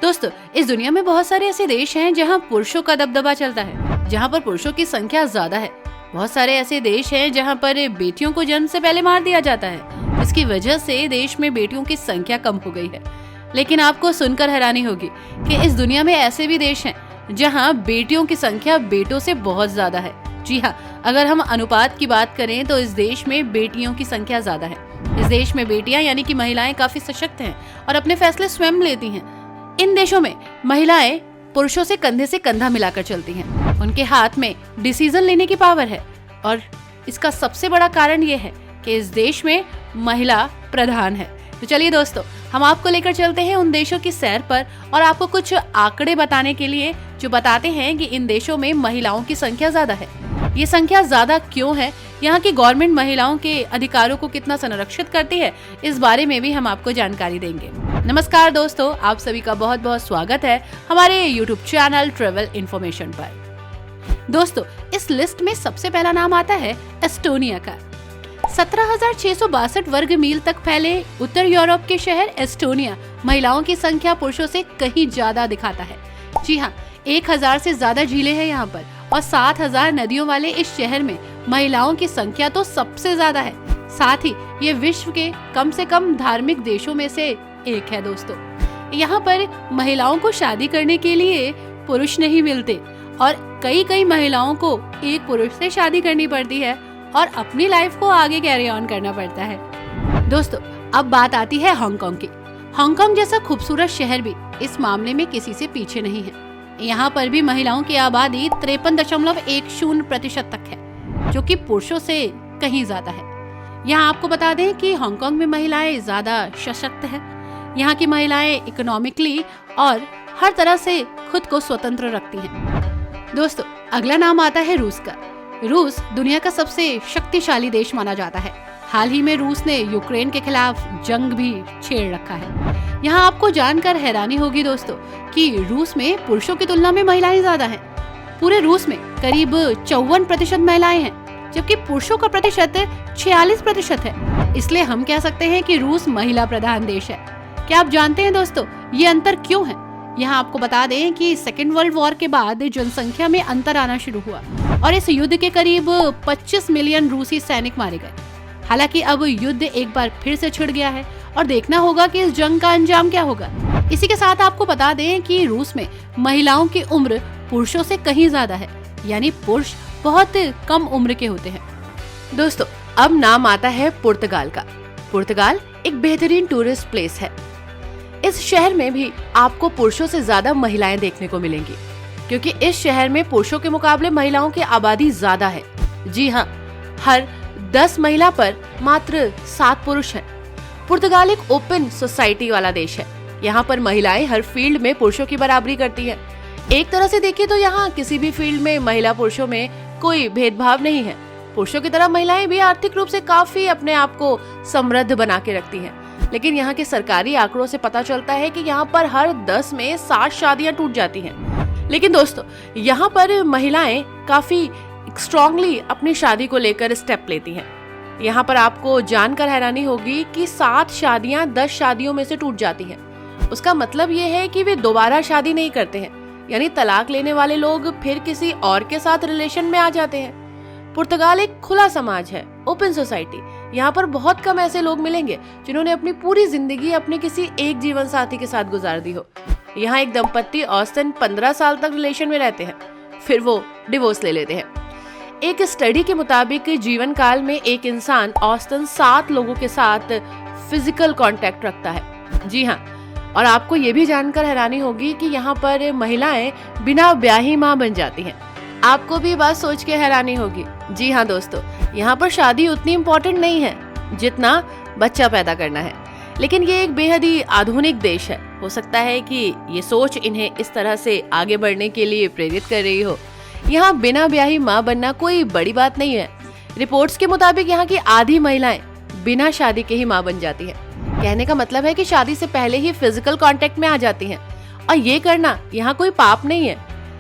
दोस्तों, इस दुनिया में बहुत सारे ऐसे देश हैं जहां पुरुषों का दबदबा चलता है, जहां पर पुरुषों की संख्या ज्यादा है। बहुत सारे ऐसे देश हैं जहां पर बेटियों को जन्म से पहले मार दिया जाता है, जिसकी वजह से देश में बेटियों की संख्या कम हो गई है। लेकिन आपको सुनकर हैरानी होगी कि इस दुनिया में ऐसे भी देश हैं जहां बेटियों की संख्या बेटों से बहुत ज्यादा है। जी हाँ, अगर हम अनुपात की बात करें तो इस देश में बेटियों की संख्या ज्यादा है। इस देश में बेटियां यानी कि महिलाएं काफी सशक्त हैं और अपने फैसले स्वयं लेती हैं। इन देशों में महिलाएं पुरुषों से कंधे से कंधा मिलाकर चलती हैं। उनके हाथ में डिसीजन लेने की पावर है और इसका सबसे बड़ा कारण ये है कि इस देश में महिला प्रधान है। तो चलिए दोस्तों, हम आपको लेकर चलते हैं उन देशों की सैर पर और आपको कुछ आंकड़े बताने के लिए जो बताते हैं कि इन देशों में महिलाओं की संख्या ज्यादा है। ये संख्या ज्यादा क्यों है, यहाँ की गवर्नमेंट महिलाओं के अधिकारों को कितना संरक्षित करती है, इस बारे में भी हम आपको जानकारी देंगे। नमस्कार दोस्तों, आप सभी का बहुत बहुत स्वागत है हमारे यूट्यूब चैनल ट्रेवल इन्फॉर्मेशन पर। दोस्तों, इस लिस्ट में सबसे पहला नाम आता है एस्टोनिया का। 17,662 वर्ग मील तक फैले उत्तर यूरोप के शहर एस्टोनिया महिलाओं की संख्या पुरुषों से कहीं ज्यादा दिखाता है। जी हाँ, 1000 से ज्यादा झीलें हैं यहाँ पर और 7000 नदियों वाले इस शहर में महिलाओं की संख्या तो सबसे ज्यादा है। साथ ही ये विश्व के कम से कम धार्मिक देशों में से एक है। दोस्तों, यहाँ पर महिलाओं को शादी करने के लिए पुरुष नहीं मिलते और कई महिलाओं को एक पुरुष से शादी करनी पड़ती है और अपनी लाइफ को आगे कैरी ऑन करना पड़ता है। दोस्तों, अब बात आती है हांगकांग की। हांगकांग जैसा खूबसूरत शहर भी इस मामले में किसी से पीछे नहीं है। यहाँ पर भी महिलाओं की आबादी 53.10% तक है, जो कि पुरुषों से कहीं ज्यादा है। यहाँ आपको बता दें कि हांगकांग में महिलाएं ज्यादा सशक्त हैं। यहाँ की महिलाएं इकोनॉमिकली और हर तरह से खुद को स्वतंत्र रखती हैं। दोस्तों, अगला नाम आता है रूस का। रूस दुनिया का सबसे शक्तिशाली देश माना जाता है। हाल ही में रूस ने यूक्रेन के खिलाफ जंग भी छेड़ रखा है। यहाँ आपको जानकर हैरानी होगी दोस्तों कि रूस में पुरुषों की तुलना में महिलाएं ज्यादा हैं। पूरे रूस में करीब 54% महिलाएं हैं, जबकि पुरुषों का प्रतिशत 46% है। इसलिए हम कह सकते हैं कि रूस महिला प्रधान देश है। क्या आप जानते हैं दोस्तों ये अंतर क्यों है? यहाँ आपको बता दें कि सेकेंड वर्ल्ड वॉर के बाद जनसंख्या में अंतर आना शुरू हुआ और इस युद्ध के करीब 25 मिलियन रूसी सैनिक मारे गए। हालांकि अब युद्ध एक बार फिर से छिड़ गया है और देखना होगा कि इस जंग का अंजाम क्या होगा। इसी के साथ आपको बता दें कि रूस में महिलाओं की उम्र पुरुषों से कहीं ज्यादा है, यानी पुरुष बहुत कम उम्र के होते हैं। दोस्तों, अब नाम आता है पुर्तगाल का। पुर्तगाल एक बेहतरीन टूरिस्ट प्लेस है। इस शहर में भी आपको पुरुषों से ज्यादा महिलाएं देखने को मिलेंगी, क्योंकि इस शहर में पुरुषों के मुकाबले महिलाओं की आबादी ज्यादा है। जी हाँ, हर 10 महिला पर मात्र 7 पुरुष हैं। पुर्तगाल एक ओपन सोसाइटी वाला देश है। यहाँ पर महिलाएं हर फील्ड में पुरुषों की बराबरी करती हैं। एक तरह से देखिए तो यहाँ किसी भी फील्ड में महिला पुरुषों में कोई भेदभाव नहीं है। पुरुषों की तरह महिलाएं भी आर्थिक रूप से काफी अपने आप को समृद्ध बना के रखती हैं। लेकिन यहाँ के सरकारी आंकड़ों से पता चलता है कि यहाँ पर हर 10 में 60 शादियां टूट जाती हैं। लेकिन दोस्तों, यहाँ पर महिलाएं काफी स्ट्रांगली अपनी शादी को लेकर स्टेप लेती हैं। यहाँ पर आपको जानकर हैरानी होगी कि 7 शादियां 10 शादियों में से टूट जाती हैं। उसका मतलब ये है कि वे दोबारा शादी नहीं करते हैं, यानी तलाक लेने वाले लोग फिर किसी और के साथ रिलेशन में आ जाते हैं। पुर्तगाल एक खुला समाज है, ओपन सोसाइटी। यहाँ पर बहुत कम ऐसे लोग मिलेंगे जिन्होंने अपनी पूरी जिंदगी अपने किसी एक जीवन साथी के साथ गुजार दी हो। यहाँ एक दंपत्ति औसतन 15 साल तक रिलेशन में रहते हैं, फिर वो डिवोर्स ले लेते हैं। एक स्टडी के मुताबिक जीवन काल में एक इंसान औसतन 7 लोगों के साथ फिजिकल कांटेक्ट रखता है। जी हाँ, और आपको ये भी जानकर हैरानी होगी कि यहाँ पर महिलाएं बिना ब्याही मां बन जाती हैं। आपको भी बात सोच के हैरानी होगी। जी हाँ दोस्तों, यहाँ पर शादी उतनी इम्पोर्टेंट नहीं है जितना बच्चा पैदा करना है। लेकिन ये एक बेहद ही आधुनिक देश है। हो सकता है कि ये सोच इन्हें इस तरह से आगे बढ़ने के लिए प्रेरित कर रही हो। यहाँ बिना ब्याही माँ बनना कोई बड़ी बात नहीं है। रिपोर्ट्स के मुताबिक यहाँ की आधी महिलाएं बिना शादी के ही माँ बन जाती हैं। कहने का मतलब है कि शादी से पहले ही फिजिकल कांटेक्ट में आ जाती हैं और ये करना यहाँ कोई पाप नहीं है।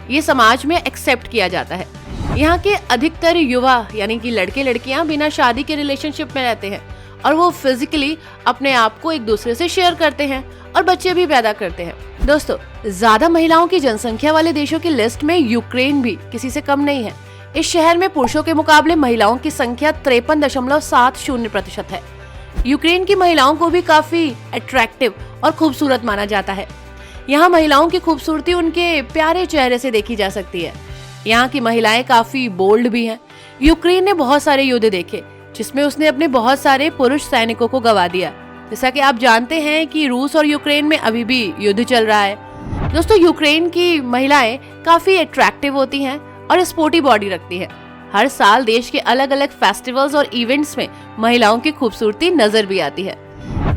ये समाज में एक्सेप्ट किया जाता है। यहाँ के अधिकतर युवा यानी कि लड़के लड़कियां बिना शादी के रिलेशनशिप में रहते हैं और वो फिजिकली अपने आप को एक दूसरे से शेयर करते हैं और बच्चे भी पैदा करते हैं। दोस्तों, ज्यादा महिलाओं की जनसंख्या वाले देशों की लिस्ट में यूक्रेन भी किसी से कम नहीं है। इस शहर में पुरुषों के मुकाबले महिलाओं की संख्या 53.70% है। यूक्रेन की महिलाओं को भी काफी अट्रैक्टिव और खूबसूरत माना जाता है। यहाँ महिलाओं की खूबसूरती उनके प्यारे चेहरे से देखी जा सकती है। यहाँ की महिलाएं काफी बोल्ड भी हैं। यूक्रेन ने बहुत सारे युद्ध देखे जिसमें उसने अपने बहुत सारे पुरुष सैनिकों को गंवा दिया। जैसा कि आप जानते हैं कि रूस और यूक्रेन में अभी भी युद्ध चल रहा है। दोस्तों, यूक्रेन की महिलाएं काफी अट्रैक्टिव होती हैं और स्पोर्टी बॉडी रखती है। हर साल देश के अलग अलग फेस्टिवल्स और इवेंट्स में महिलाओं की खूबसूरती नजर भी आती है।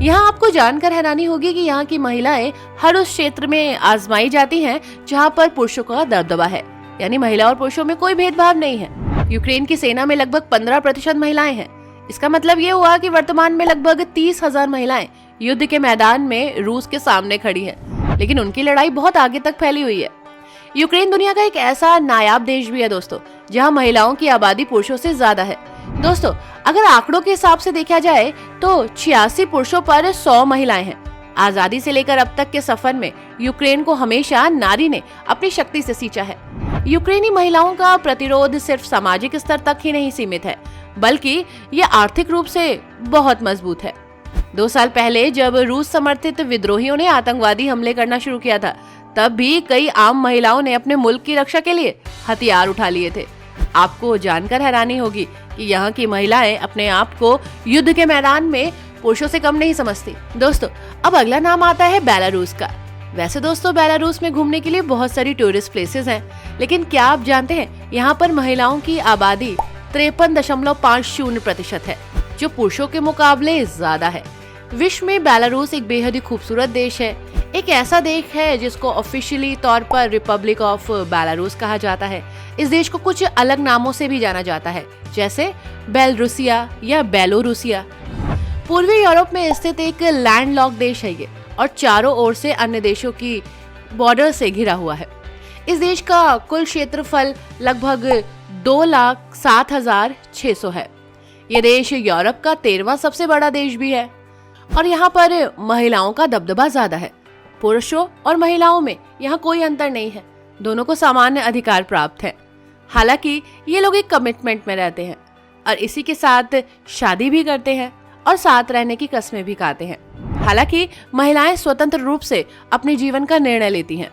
यहाँ आपको जानकर हैरानी होगी कि यहाँ की महिलाएं हर उस क्षेत्र में आजमाई जाती हैं जहाँ पर पुरुषों का दबदबा है, यानी महिला और पुरुषों में कोई भेदभाव नहीं है। यूक्रेन की सेना में लगभग 15% महिलाएं हैं। इसका मतलब ये हुआ कि वर्तमान में लगभग 30,000 महिलाएं युद्ध के मैदान में रूस के सामने खड़ी हैं, लेकिन उनकी लड़ाई बहुत आगे तक फैली हुई है। यूक्रेन दुनिया का एक ऐसा नायाब देश भी है दोस्तों, जहां महिलाओं की आबादी पुरुषों से ज्यादा है। दोस्तों, अगर आंकड़ों के हिसाब से देखा जाए तो 86 पुरुषों पर 100 महिलाएं हैं। आजादी से लेकर अब तक के सफर में यूक्रेन को हमेशा नारी ने अपनी शक्ति से सींचा है। यूक्रेनी महिलाओं का प्रतिरोध सिर्फ सामाजिक स्तर तक ही नहीं सीमित है, बल्कि ये आर्थिक रूप से बहुत मजबूत है। 2 साल पहले जब रूस समर्थित विद्रोहियों ने आतंकवादी हमले करना शुरू किया था, तब भी कई आम महिलाओं ने अपने मुल्क की रक्षा के लिए हथियार उठा लिए थे। आपको जानकर हैरानी होगी कि यहाँ की महिलाएं अपने आप को युद्ध के मैदान में पुरुषों से कम नहीं समझती। दोस्तों, अब अगला नाम आता है बेलारूस का। वैसे दोस्तों, बेलारूस में घूमने के लिए बहुत सारी टूरिस्ट प्लेसेस हैं, लेकिन क्या आप जानते हैं यहाँ पर महिलाओं की आबादी 53.50% है, जो पुरुषों के मुकाबले ज्यादा है। विश्व में बेलारूस एक बेहद ही खूबसूरत देश है। एक ऐसा देश है जिसको ऑफिशियली तौर पर रिपब्लिक ऑफ बेलारूस कहा जाता है। इस देश को कुछ अलग नामों से भी जाना जाता है, जैसे बेलरूसिया या बेलोरूसिया। पूर्वी यूरोप में स्थित एक लैंडलॉक देश है ये, और चारों ओर से अन्य देशों की बॉर्डर से घिरा हुआ है। इस देश का कुल क्षेत्रफल लगभग 2,07,600 है। ये देश यूरोप का 13वां सबसे बड़ा देश भी है, और यहाँ पर महिलाओं का दबदबा ज्यादा है। पुरुषों और महिलाओं में यहाँ कोई अंतर नहीं है, दोनों को सामान्य अधिकार प्राप्त है। हालांकि ये लोग एक कमिटमेंट में रहते हैं और इसी के साथ शादी भी करते हैं और साथ रहने की कस्में भी खाते हैं। हालांकि महिलाएं स्वतंत्र रूप से अपने जीवन का निर्णय लेती हैं।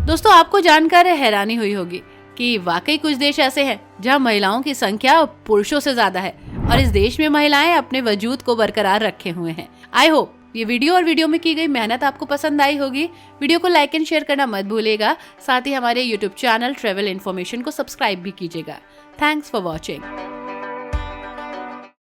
दोस्तों, आपको जानकर हैरानी हुई होगी कि वाकई कुछ देश ऐसे हैं जहां महिलाओं की संख्या पुरुषों से ज्यादा है, और इस देश में महिलाएं अपने वजूद को बरकरार रखे हुए हैं। आई होप ये वीडियो और वीडियो में की गई मेहनत आपको पसंद आई होगी। वीडियो को लाइक एंड शेयर करना मत भूलिएगा। साथ ही हमारे यूट्यूब चैनल ट्रेवल इन्फॉर्मेशन को सब्सक्राइब भी कीजिएगा। Thanks for watching.